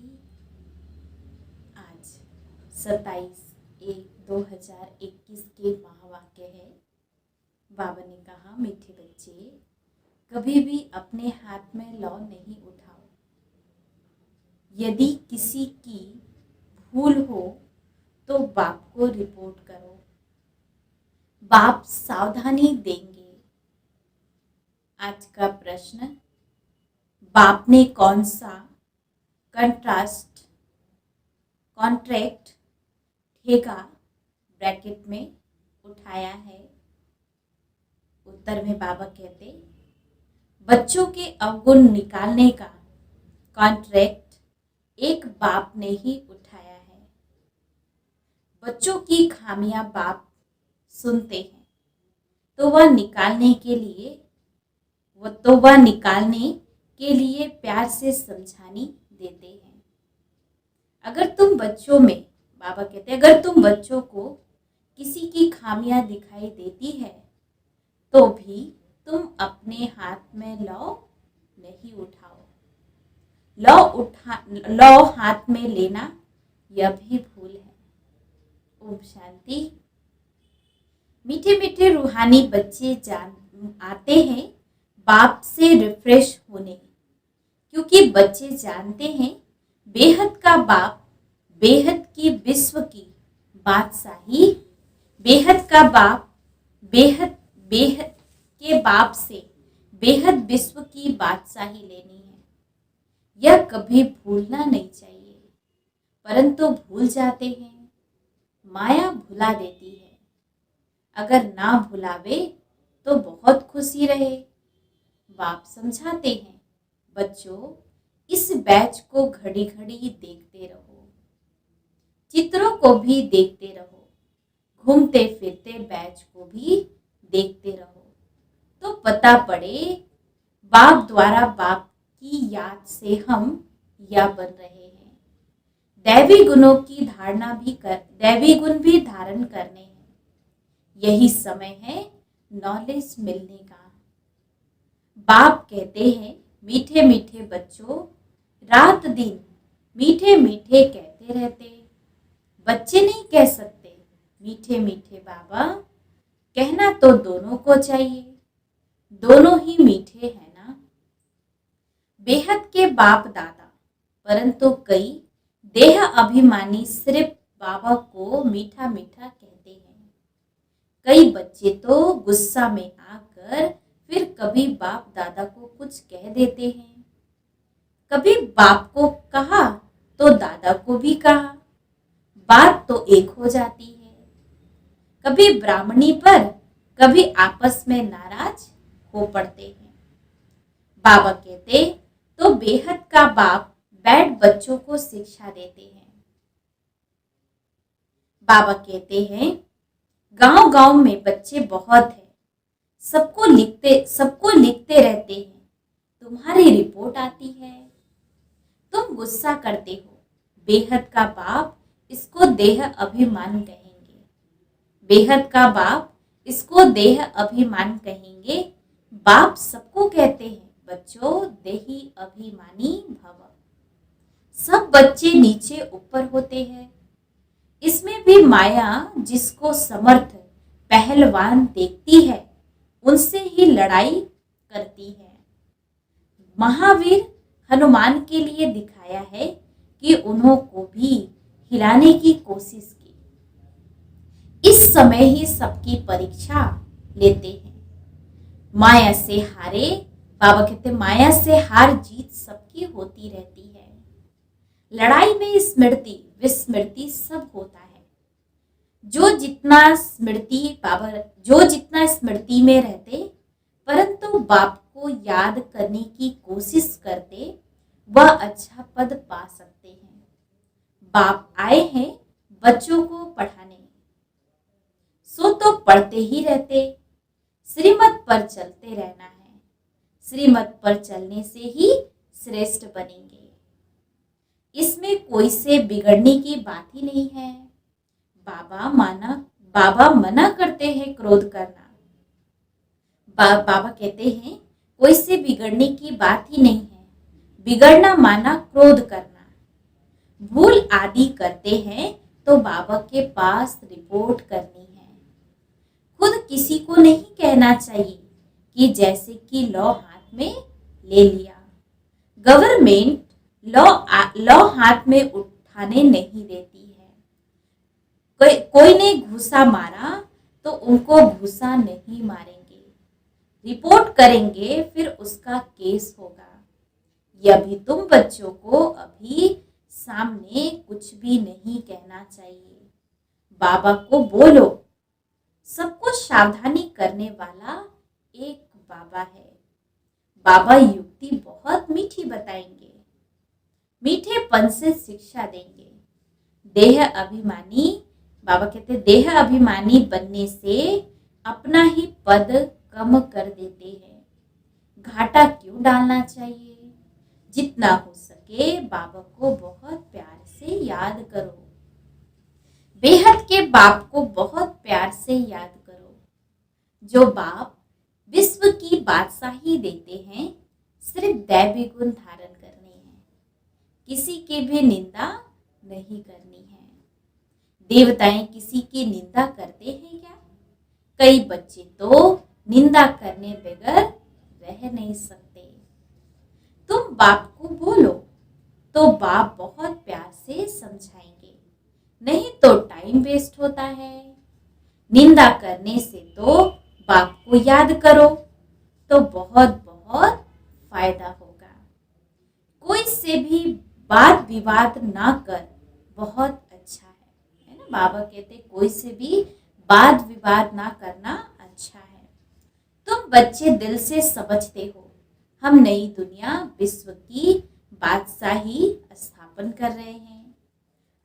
विद्यार्थी। आज 27/1/2021 के महावाक्य है। बाबा ने कहा, मीठे बच्चे, कभी भी अपने हाथ में लौ नहीं उठाओ। यदि किसी की भूल हो तो बाप को रिपोर्ट करो, बाप सावधानी देंगे। आज का प्रश्न, बाप ने कौन सा कॉन्ट्रैक्ट ठेका ब्रैकेट में उठाया है? उत्तर में बाबा कहते, बच्चों के अवगुण निकालने का कॉन्ट्रैक्ट एक बाप ने ही उठाया है। बच्चों की खामियां बाप सुनते हैं तो वह निकालने के लिए प्यार से समझानी देते हैं। अगर तुम बच्चों में, बाबा कहते हैं, अगर तुम बच्चों को किसी की खामियां दिखाई देती है तो भी तुम अपने हाथ में लौ नहीं उठाओ। लौ हाथ में लेना यह भी भूल है। ओम शांति। मीठे मीठे रूहानी बच्चे आते हैं बाप से रिफ्रेश होने, क्योंकि बच्चे जानते हैं बेहद का बाप बेहद की विश्व की बादशाही, बेहद का बाप बेहद के बाप से बेहद विश्व की बादशाही लेनी है। यह कभी भूलना नहीं चाहिए, परंतु भूल जाते हैं। माया भुला देती है। अगर ना भुलावे तो बहुत खुशी रहे। बाप समझाते हैं, बच्चों, इस बैच को घड़ी घड़ी देखते रहो, चित्रों को भी देखते रहो, घूमते फिरते बैच को भी देखते रहो, तो पता पड़े बाप द्वारा बाप की याद से हम या बन रहे हैं। दैवी गुण भी धारण करने हैं। यही समय है नॉलेज मिलने का। बाप कहते हैं, मीठे मीठे बच्चों, रात दिन मीठे मीठे कहते रहते। बच्चे नहीं कह सकते मीठे मीठे बाबा, कहना तो दोनों को चाहिए। दोनों ही मीठे हैं ना। बेहद के बाप दादा, परंतु कई देह अभिमानी सिर्फ बाबा को मीठा मीठा कहते हैं। कई बच्चे तो गुस्सा में आकर फिर कभी बाप दादा को कुछ कह देते हैं। कभी बाप को कहा तो दादा को भी कहा, बात तो एक हो जाती है। कभी ब्राह्मणी पर कभी आपस में नाराज हो पड़ते हैं। बाबा कहते, तो बेहद का बाप बैठ बच्चों को शिक्षा देते हैं। बाबा कहते हैं, गांव गांव में बच्चे बहुत हैं, सबको लिखते रहते हैं। तुम्हारी रिपोर्ट आती है, तुम गुस्सा करते हो। बेहद का बाप इसको देह अभिमान कहेंगे। बेहद का बाप इसको देह अभिमान कहेंगे। बाप सबको कहते हैं, बच्चों, देही अभिमानी भव। सब बच्चे नीचे ऊपर होते हैं। इसमें भी माया जिसको समर्थ पहलवान देखती है उनसे ही लड़ाई करती है। महावीर हनुमान के लिए दिखाया है कि उन्हों को भी हिलाने की कोशिश की। इस समय ही सबकी परीक्षा लेते हैं। माया से हारे, बाबा कहते, माया से हार जीत सबकी होती रहती है। लड़ाई में स्मृति विस्मृति सब होता है। जो जितना स्मृति में रहते परंतु बाप को याद करने की कोशिश करते, वह अच्छा पद पा सकते हैं। बाप आए हैं बच्चों को पढ़ाने, सो तो पढ़ते ही रहते। श्रीमत पर चलते रहना है। श्रीमत पर चलने से ही श्रेष्ठ बनेंगे। इसमें कोई से बिगड़ने की बात ही नहीं है। बाबा मना करते हैं क्रोध करना। बाबा कहते हैं, कोई से बिगड़ने की बात ही नहीं है। बिगड़ना माना क्रोध करना। आदि करते हैं तो बाबा के पास रिपोर्ट करनी है। खुद किसी को नहीं कहना चाहिए कि जैसे कि लॉ हाथ में ले लिया। गवर्नमेंट लॉ हाथ में उठाने नहीं देती है। कोई ने घूसा मारा तो उनको घूसा नहीं मारेंगे, रिपोर्ट करेंगे, फिर उसका केस होगा। यह भी तुम बच्चों को अभी सामने कुछ भी नहीं कहना चाहिए। बाबा को बोलो। सबको सावधानी करने वाला एक बाबा है। बाबा युक्ति बहुत मीठी बताएंगे, मीठेपन से शिक्षा देंगे। देह अभिमानी, बाबा कहते देह अभिमानी बनने से अपना ही पद कम कर देते हैं। घाटा क्यों डालना चाहिए? जितना हो सके बाबा को बहुत प्यार से याद करो। बेहद के बाप को बहुत प्यार से याद करो। जो बाप विश्व की बादशाही देते हैं, सिर्फ दैवी गुण धारण करने हैं, किसी की भी निंदा नहीं करनी है। देवताएं किसी की निंदा करते हैं क्या? कई बच्चे तो निंदा करने बगैर रह नहीं सकते। तुम बाप को बोलो तो बाप बहुत प्यार से समझाएंगे, नहीं तो टाइम वेस्ट होता है। निंदा करने से तो बाप को याद करो तो बहुत बहुत फायदा होगा। कोई से भी वाद विवाद ना कर, बहुत अच्छा है ना। बाबा कहते कोई से भी वाद विवाद ना करना अच्छा है। तुम बच्चे दिल से समझते हो हम नई दुनिया विश्व की बादशाही स्थापन कर रहे हैं।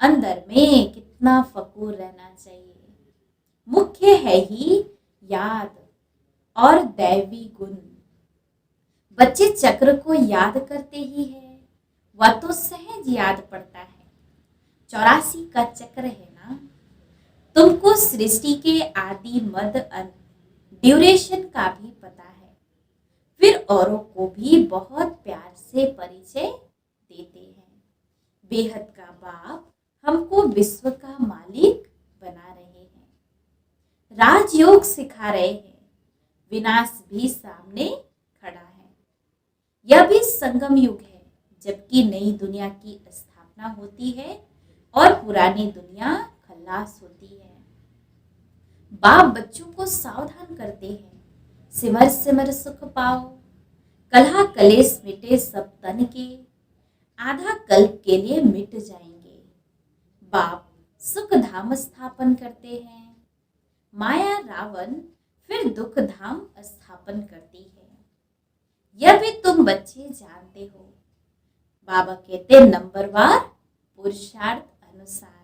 अंदर में कितना फकूर रहना चाहिए। मुख्य है ही याद और दैवी गुण। बच्चे चक्र को याद करते ही है, वह तो सहज याद पड़ता है। 84 का चक्र है ना। तुमको सृष्टि के आदि मध्य अंत ड्यूरेशन का भी पता है। फिर औरों को भी बहुत प्यार से परिचय देते हैं। बेहद का बाप हमको विश्व का मालिक बना रहे हैं, राजयोग सिखा रहे हैं। विनाश भी सामने खड़ा है। यह भी संगम युग है, जबकि नई दुनिया की स्थापना होती है और पुरानी दुनिया खल्लास होती है। बाप बच्चों को सावधान करते हैं, सिमर सिमर सुख पाओ, कलहा कलेश मिटे सब तन के, आधा कल्प के लिए मिट जाएंगे। बाप सुख धाम स्थापन करते हैं, माया रावण फिर दुख धाम स्थापन करती है। यह भी तुम बच्चे जानते हो। बाबा कहते नंबरवार पुरुषार्थ अनुसार।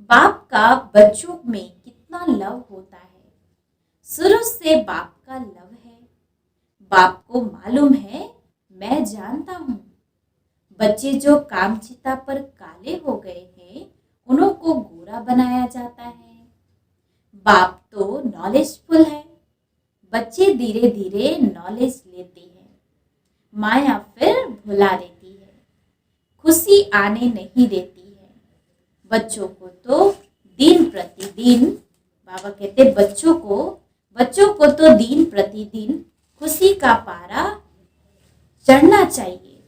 बाप का बच्चों में कितना लव होता है। शुरू से बाप का लव है। बाप को मालूम है, मैं जानता हूं। बच्चे जो कामचिता पर काले हो गए हैं, उनको गोरा बनाया जाता है। बाप तो नॉलेजफुल है। बच्चे धीरे धीरे नॉलेज लेते हैं। माया फिर भुला देती है, खुशी आने नहीं देती है। बच्चों को तो दिन प्रतिदिन, बाबा कहते बच्चों को तो दिन प्रतिदिन खुशी का पारा चढ़ना चाहिए।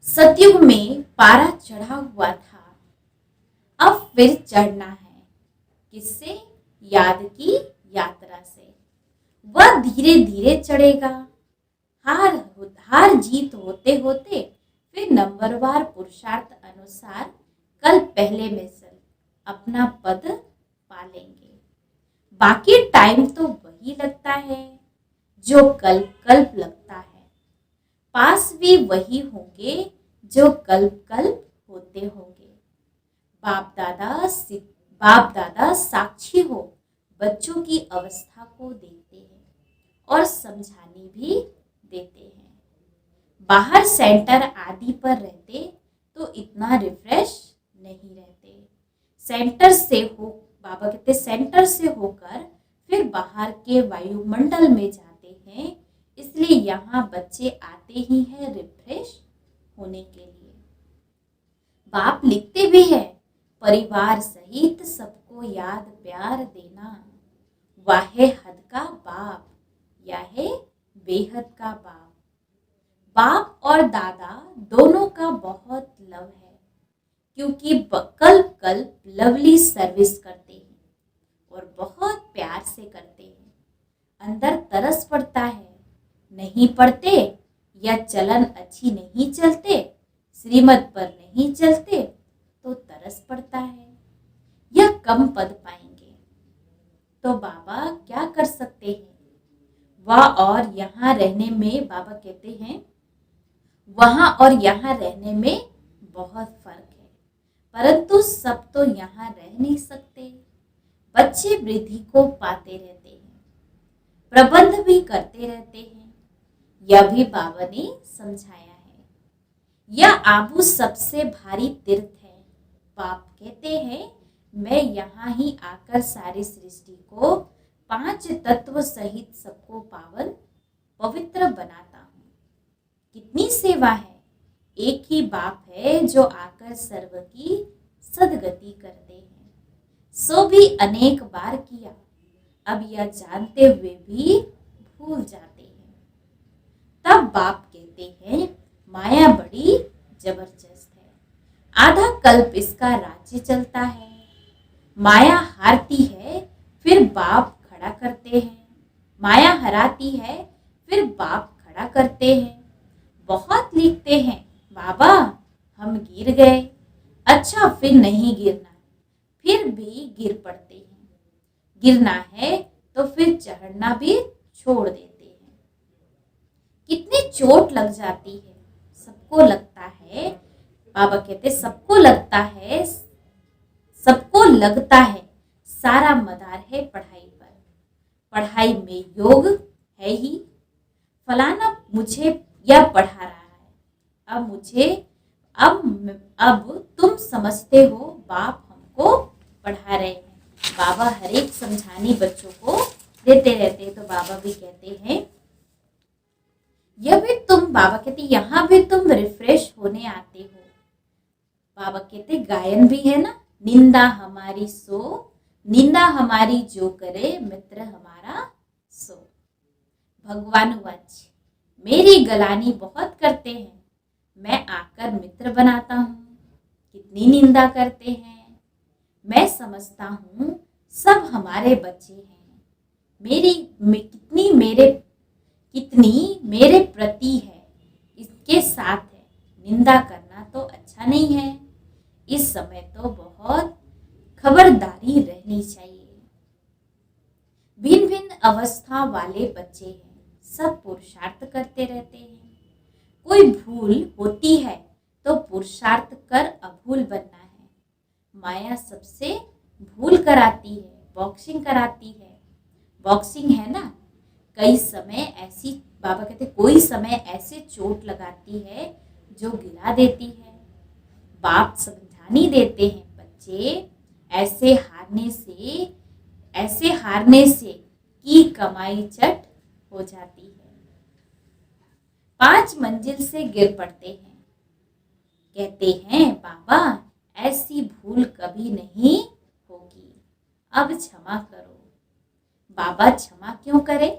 सतयुग में पारा चढ़ा हुआ था, अब फिर चढ़ना है। किससे? याद की यात्रा से। वह धीरे धीरे चढ़ेगा। हार जीत होते होते फिर नंबरवार पुरुषार्थ अनुसार कल पहले में चल अपना पद पा लेंगे। बाकी टाइम तो वही लगता है जो कल्प कल्प लगता है। पास भी वही होंगे जो कल्प कल्प होते होंगे। बाप दादा साक्षी हो बच्चों की अवस्था को देखते हैं और समझाने भी देते हैं। बाहर सेंटर आदि पर रहते तो इतना रिफ्रेश नहीं रहते। बाबा कहते सेंटर से होकर फिर बाहर के वायुमंडल में जाते हैं, इसलिए यहाँ बच्चे आते ही हैं रिफ्रेश होने के लिए। बाप लिखते भी हैं, परिवार सहित सबको याद प्यार देना, वाहे हद का बाप या है बेहद का बाप। बाप और दादा दोनों का बहुत लव है, क्योंकि कल्प कल्प लवली सर्विस करते हैं और बहुत प्यार से करते हैं। अंदर तरस पड़ता है, नहीं पढ़ते या चलन अच्छी नहीं चलते, श्रीमत पर नहीं चलते तो तरस पड़ता है या कम पद पाएंगे तो बाबा क्या कर सकते हैं। वह और यहाँ रहने में, बाबा कहते हैं वहाँ और यहाँ रहने में बहुत फर्क है, परंतु सब तो यहाँ रह नहीं सकते। बच्चे वृद्धि को पाते रहते हैं, प्रबंध भी करते रहते हैं, यह भी बाबा ने समझाया है। यह आबू सबसे भारी तीर्थ है। बाप कहते हैं मैं यहाँ ही आकर सारी सृष्टि को 5 तत्व सहित सबको पावन पवित्र बनाता हूँ। कितनी सेवा है। एक ही बाप है जो आकर सर्व की सदगति करते हैं, सो भी अनेक बार किया, अब यह जानते हुए भी भूल जाते हैं। तब बाप कहते हैं माया बड़ी जबरदस्त है, आधा कल्प इसका राज्य चलता है। माया हारती है फिर बाप खड़ा करते हैं, माया हराती है फिर बाप खड़ा करते हैं। बहुत लिखते हैं बाबा हम गिर गए, अच्छा फिर नहीं गिरना, फिर भी गिर पड़ते हैं। गिरना है तो फिर चढ़ना भी छोड़ देते हैं। कितनी चोट लग जाती है, सबको लगता है, बाबा कहते सबको लगता है, सबको लगता है सारा मदार है पढ़ाई पर, पढ़ाई में योग है ही, फलाना मुझे यह पढ़ा रहा है, अब तुम समझते हो बाप हमको पढ़ा रहे हैं। बाबा हर एक समझानी बच्चों को देते रहते हैं, तो बाबा भी कहते हैं यह भी तुम, बाबा कहते यहाँ भी तुम रिफ्रेश होने आते हो। बाबा कहते गायन भी है ना, निंदा हमारी सो, निंदा हमारी जो करे मित्र हमारा सो। भगवान वाच मेरी गलानी बहुत करते हैं, मैं आकर मित्र बनाता हूँ। कितनी निंदा करते हैं, मैं समझता हूँ सब हमारे बच्चे हैं। कितनी मेरे प्रति है, इसके साथ है, निंदा करना तो अच्छा नहीं है। इस समय तो बहुत खबरदारी रहनी चाहिए। भिन्न भिन्न अवस्था वाले बच्चे हैं, सब पुरुषार्थ करते रहते हैं। कोई भूल होती है तो पुरुषार्थ कर अभूल बनना है। माया सबसे भूल कराती है, बॉक्सिंग कराती है। बॉक्सिंग है ना, कई समय ऐसी, बाबा कहते कोई समय ऐसे चोट लगाती है जो गिरा देती है। बाप समझानी देते हैं बच्चे ऐसे हारने से की कमाई चट हो जाती है। 5 मंजिल से गिर पड़ते हैं, कहते हैं बाबा ऐसी भूल कभी नहीं होगी, अब क्षमा करो। बाबा क्षमा क्यों करे,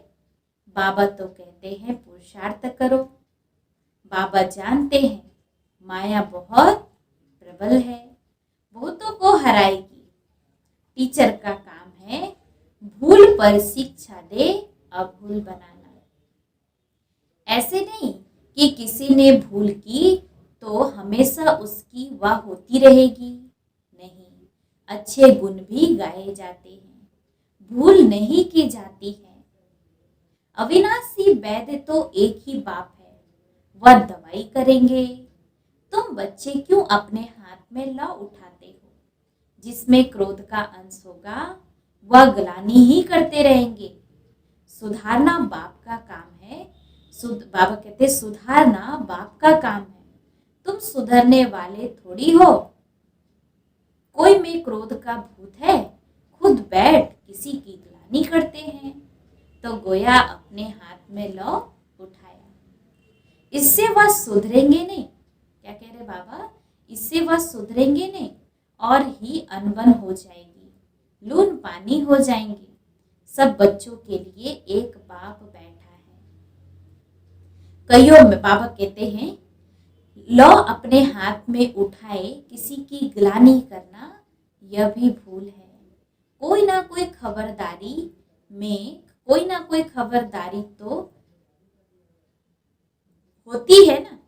बाबा तो कहते हैं पुरुषार्थ करो। बाबा जानते हैं माया बहुत प्रबल है, बहुतों को हराएगी। टीचर का काम है भूल पर शिक्षा दे, अभूल बनाना। ऐसे नहीं कि किसी ने भूल की तो हमेशा उसकी वाह होती रहेगी, नहीं, अच्छे गुण भी गाए जाते हैं, भूल नहीं की जाती है। अविनाशी वैद्य तो एक ही बाप है, वह दवाई करेंगे। तुम बच्चे क्यों अपने हाथ में लौ उठाते हो, जिसमें क्रोध का अंश होगा वह ग्लानि ही करते रहेंगे। सुधारना बाप का काम है, बाबा कहते सुधारना बाप का काम है, तुम सुधरने वाले थोड़ी हो। कोई में क्रोध का भूत है, खुद बैठ किसी की ग्लानि करते हैं, तो गोया अपने हाथ में लौ उठाया। इससे वह सुधरेंगे नहीं। क्या कह रहे बाबा, इससे वह सुधरेंगे नहीं और ही अनबन हो जाएगी, लून पानी हो जाएंगे। सब बच्चों के लिए एक बाप बैठा है। कईयों में बाबा कहते हैं, लो अपने हाथ में उठाए किसी की गिलानी करना यह भी भूल है। कोई ना कोई खबरदारी तो होती है ना।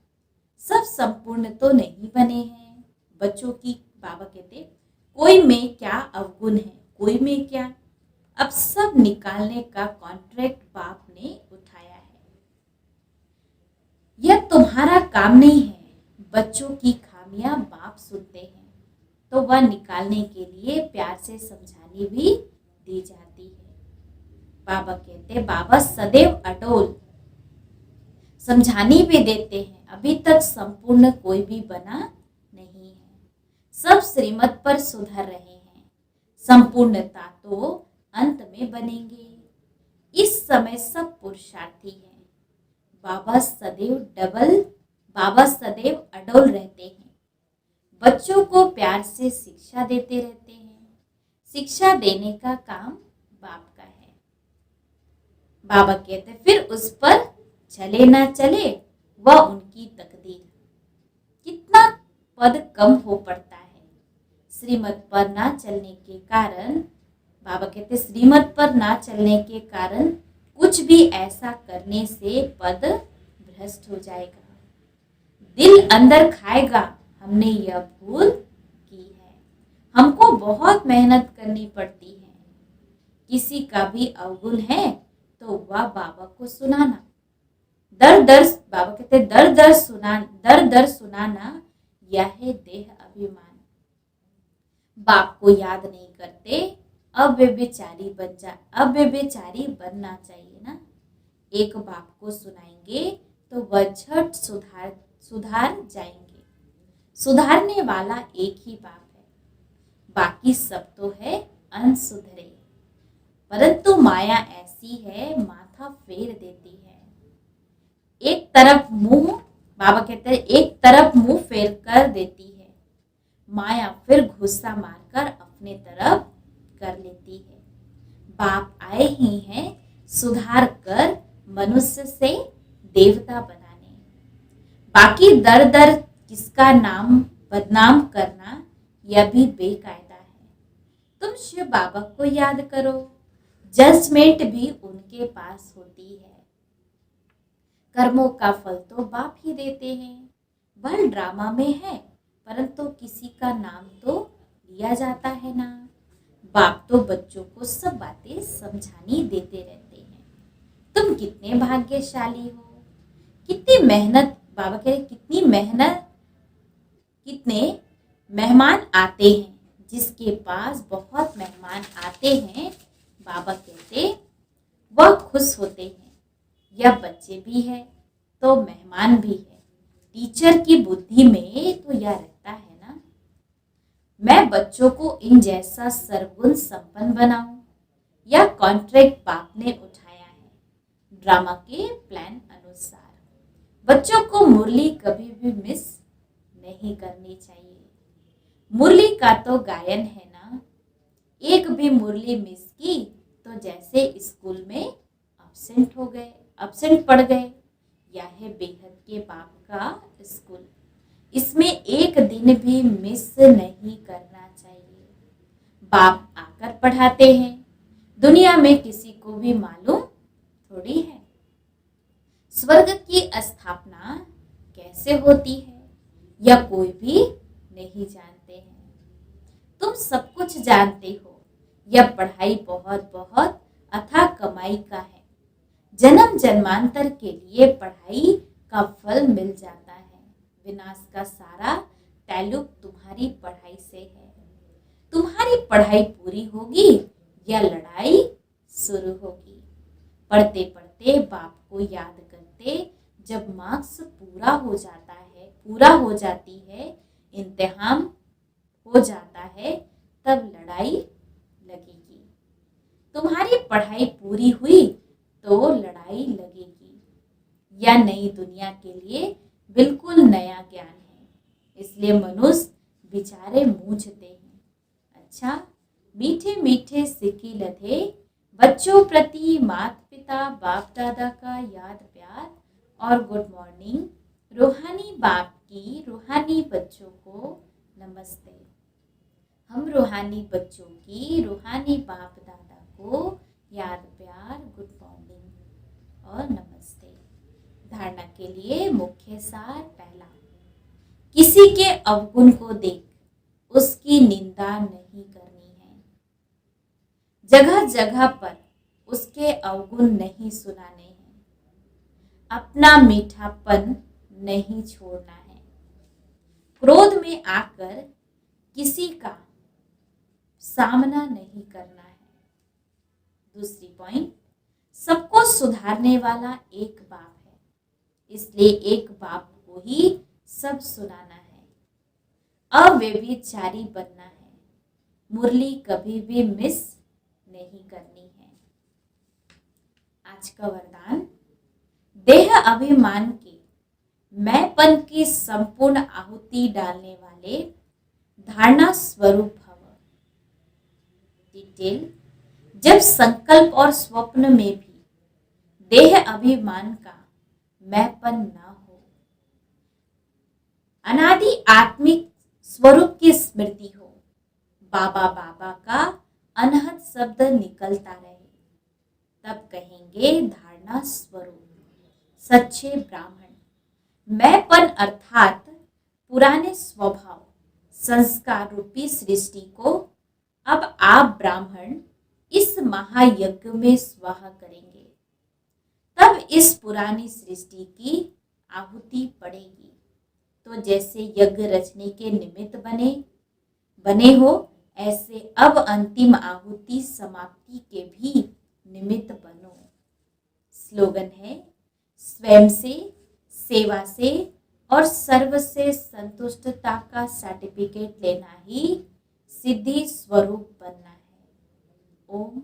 सब संपूर्ण तो नहीं बने हैं। बच्चों की बाबा कहते, कोई में क्या अवगुण है, कोई में क्या। अब सब निकालने का कॉन्ट्रैक्ट बाप ने उठाया है। यह तुम्हारा काम नहीं है। बच्चों की खामियां बाप सुनते हैं तो वह निकालने के लिए प्यार से समझानी भी दी जाती है। बाबा कहते, बाबा सदैव अडोल समझानी भी देते हैं। अभी तक संपूर्ण कोई भी बना नहीं है। सब श्रीमत पर सुधर रहे हैं। संपूर्णता तो अंत में बनेंगे। इस समय सब पुरुषार्थी हैं। बाबा सदैव अडोल रहते हैं। बच्चों को प्यार से शिक्षा देते रहते हैं। शिक्षा देने का काम बाप का है। बाबा कहते, फिर उस पर चले ना चले वह उनकी तकदीर। कितना पद कम हो पड़ता है श्रीमत पर ना चलने के कारण। बाबा कहते, श्रीमत पर ना चलने के कारण कुछ भी ऐसा करने से पद भ्रष्ट हो जाएगा। दिल अंदर खाएगा, हमने यह भूल की है। हमको बहुत मेहनत करनी पड़ती है। किसी का भी अवगुण है तो वह बाबा को सुनाना। बाबा कहते, दर दर सुनाना यह है देह अभिमान। बाप को याद नहीं करते, अब वे बेचारी बनना चाहिए ना। एक बाप को सुनाएंगे तो वह झट सुधार जाएंगे। सुधारने वाला एक ही बाप है, बाकी सब तो है अनसुधरे। परंतु माया ऐसी है, माथा फेर देती है। एक तरफ मुंह, बाबा कहते हैं, एक तरफ मुंह फेर कर देती है। माया फिर गुस्सा मारकर अपने तरफ कर लेती है। बाप आए ही हैं सुधार कर मनुष्य से देवता बनाने। बाकी दर दर किसका नाम बदनाम करना यह भी बेकायदा है। तुम शिव बाबा को याद करो, जजमेंट भी उनके पास होती है। कर्मों का फल तो बाप ही देते हैं। बल ड्रामा में है, परंतु किसी का नाम तो लिया जाता है ना। बाप तो बच्चों को सब बातें समझानी देते रहते हैं। तुम कितने भाग्यशाली हो। कितनी मेहनत, बाबा कह रहे, कितने मेहमान आते हैं। जिसके पास बहुत मेहमान आते हैं, बाबा कहते, वह खुश होते हैं। यह बच्चे भी है तो मेहमान भी है। टीचर की बुद्धि में तो यह रहता है ना, मैं बच्चों को इन जैसा सर्वगुण संपन्न बनाऊं। यह कॉन्ट्रैक्ट बाप ने उठाया है ड्रामा के प्लान अनुसार। बच्चों को मुरली कभी भी मिस नहीं करनी चाहिए। मुरली का तो गायन है ना। एक भी मुरली मिस की तो जैसे स्कूल में अब्सेंट पड़ गए। यह है बेहद के बाप का स्कूल। इसमें एक दिन भी मिस नहीं करना चाहिए। बाप आकर पढ़ाते हैं। दुनिया में किसी को भी मालूम थोड़ी है स्वर्ग की स्थापना कैसे होती है, यह कोई भी नहीं जानते हैं। तुम सब कुछ जानते हो। यह पढ़ाई बहुत बहुत अथाह कमाई का है। जन्म जन्मांतर के लिए पढ़ाई का फल मिल जाता है। विनाश का सारा ताल्लुक तुम्हारी पढ़ाई से है। तुम्हारी पढ़ाई पूरी होगी या लड़ाई शुरू होगी। पढ़ते पढ़ते बाप को याद करते, जब मार्क्स पूरा हो जाती है, इम्तिहान हो जाता है, तब लड़ाई लगेगी। तुम्हारी पढ़ाई पूरी हुई तो लड़ाई लगेगी। यह नई दुनिया के लिए बिल्कुल नया ज्ञान है। इसलिए मनुष्य बेचारे मूंझते हैं। अच्छा, मीठे मीठे सिक्के लधे बच्चों प्रति माता पिता बाप दादा का याद प्यार और गुड मॉर्निंग। रूहानी बाप की रूहानी बच्चों को नमस्ते। हम रूहानी बच्चों की रूहानी बाप दादा को याद प्यार, गुड मॉर्निंग और नमस्ते। धारणा के लिए मुख्य सार पहला, किसी के अवगुण को देख उसकी निंदा नहीं करनी है। जगह जगह पर उसके अवगुण नहीं सुनाने हैं। अपना मीठापन नहीं छोड़ना है। क्रोध में आकर किसी का सामना नहीं करना है। दूसरी पॉइंट, सबको सुधारने वाला एक बाप है, इसलिए एक बाप को ही सब सुनाना है। अव्यभिचारी बनना है। मुरली कभी भी मिस नहीं करनी है। आज का वरदान, देह अभिमान के मैंपन की संपूर्ण आहुति डालने वाले धारणा स्वरूप भव। डिटेल, जब संकल्प और स्वप्न में भी देह अभिमान का मैंपन न हो, अनादि आत्मिक स्वरूप की स्मृति हो, बाबा बाबा का अनहद शब्द निकलता रहे, तब कहेंगे धारणा स्वरूप सच्चे ब्राह्मण। मैंपन अर्थात पुराने स्वभाव संस्कार रूपी सृष्टि को अब आप ब्राह्मण इस महायज्ञ में स्वाहा करेंगे। तब इस पुरानी सृष्टि की आहुति पड़ेगी। तो जैसे यज्ञ रचने के निमित्त बने हो, ऐसे अब अंतिम आहुति समाप्ति के भी निमित्त बनो। स्लोगन है, स्वयं से, सेवा से और सर्व से संतुष्टता का सर्टिफिकेट लेना ही सिद्धि स्वरूप बनना है। ओम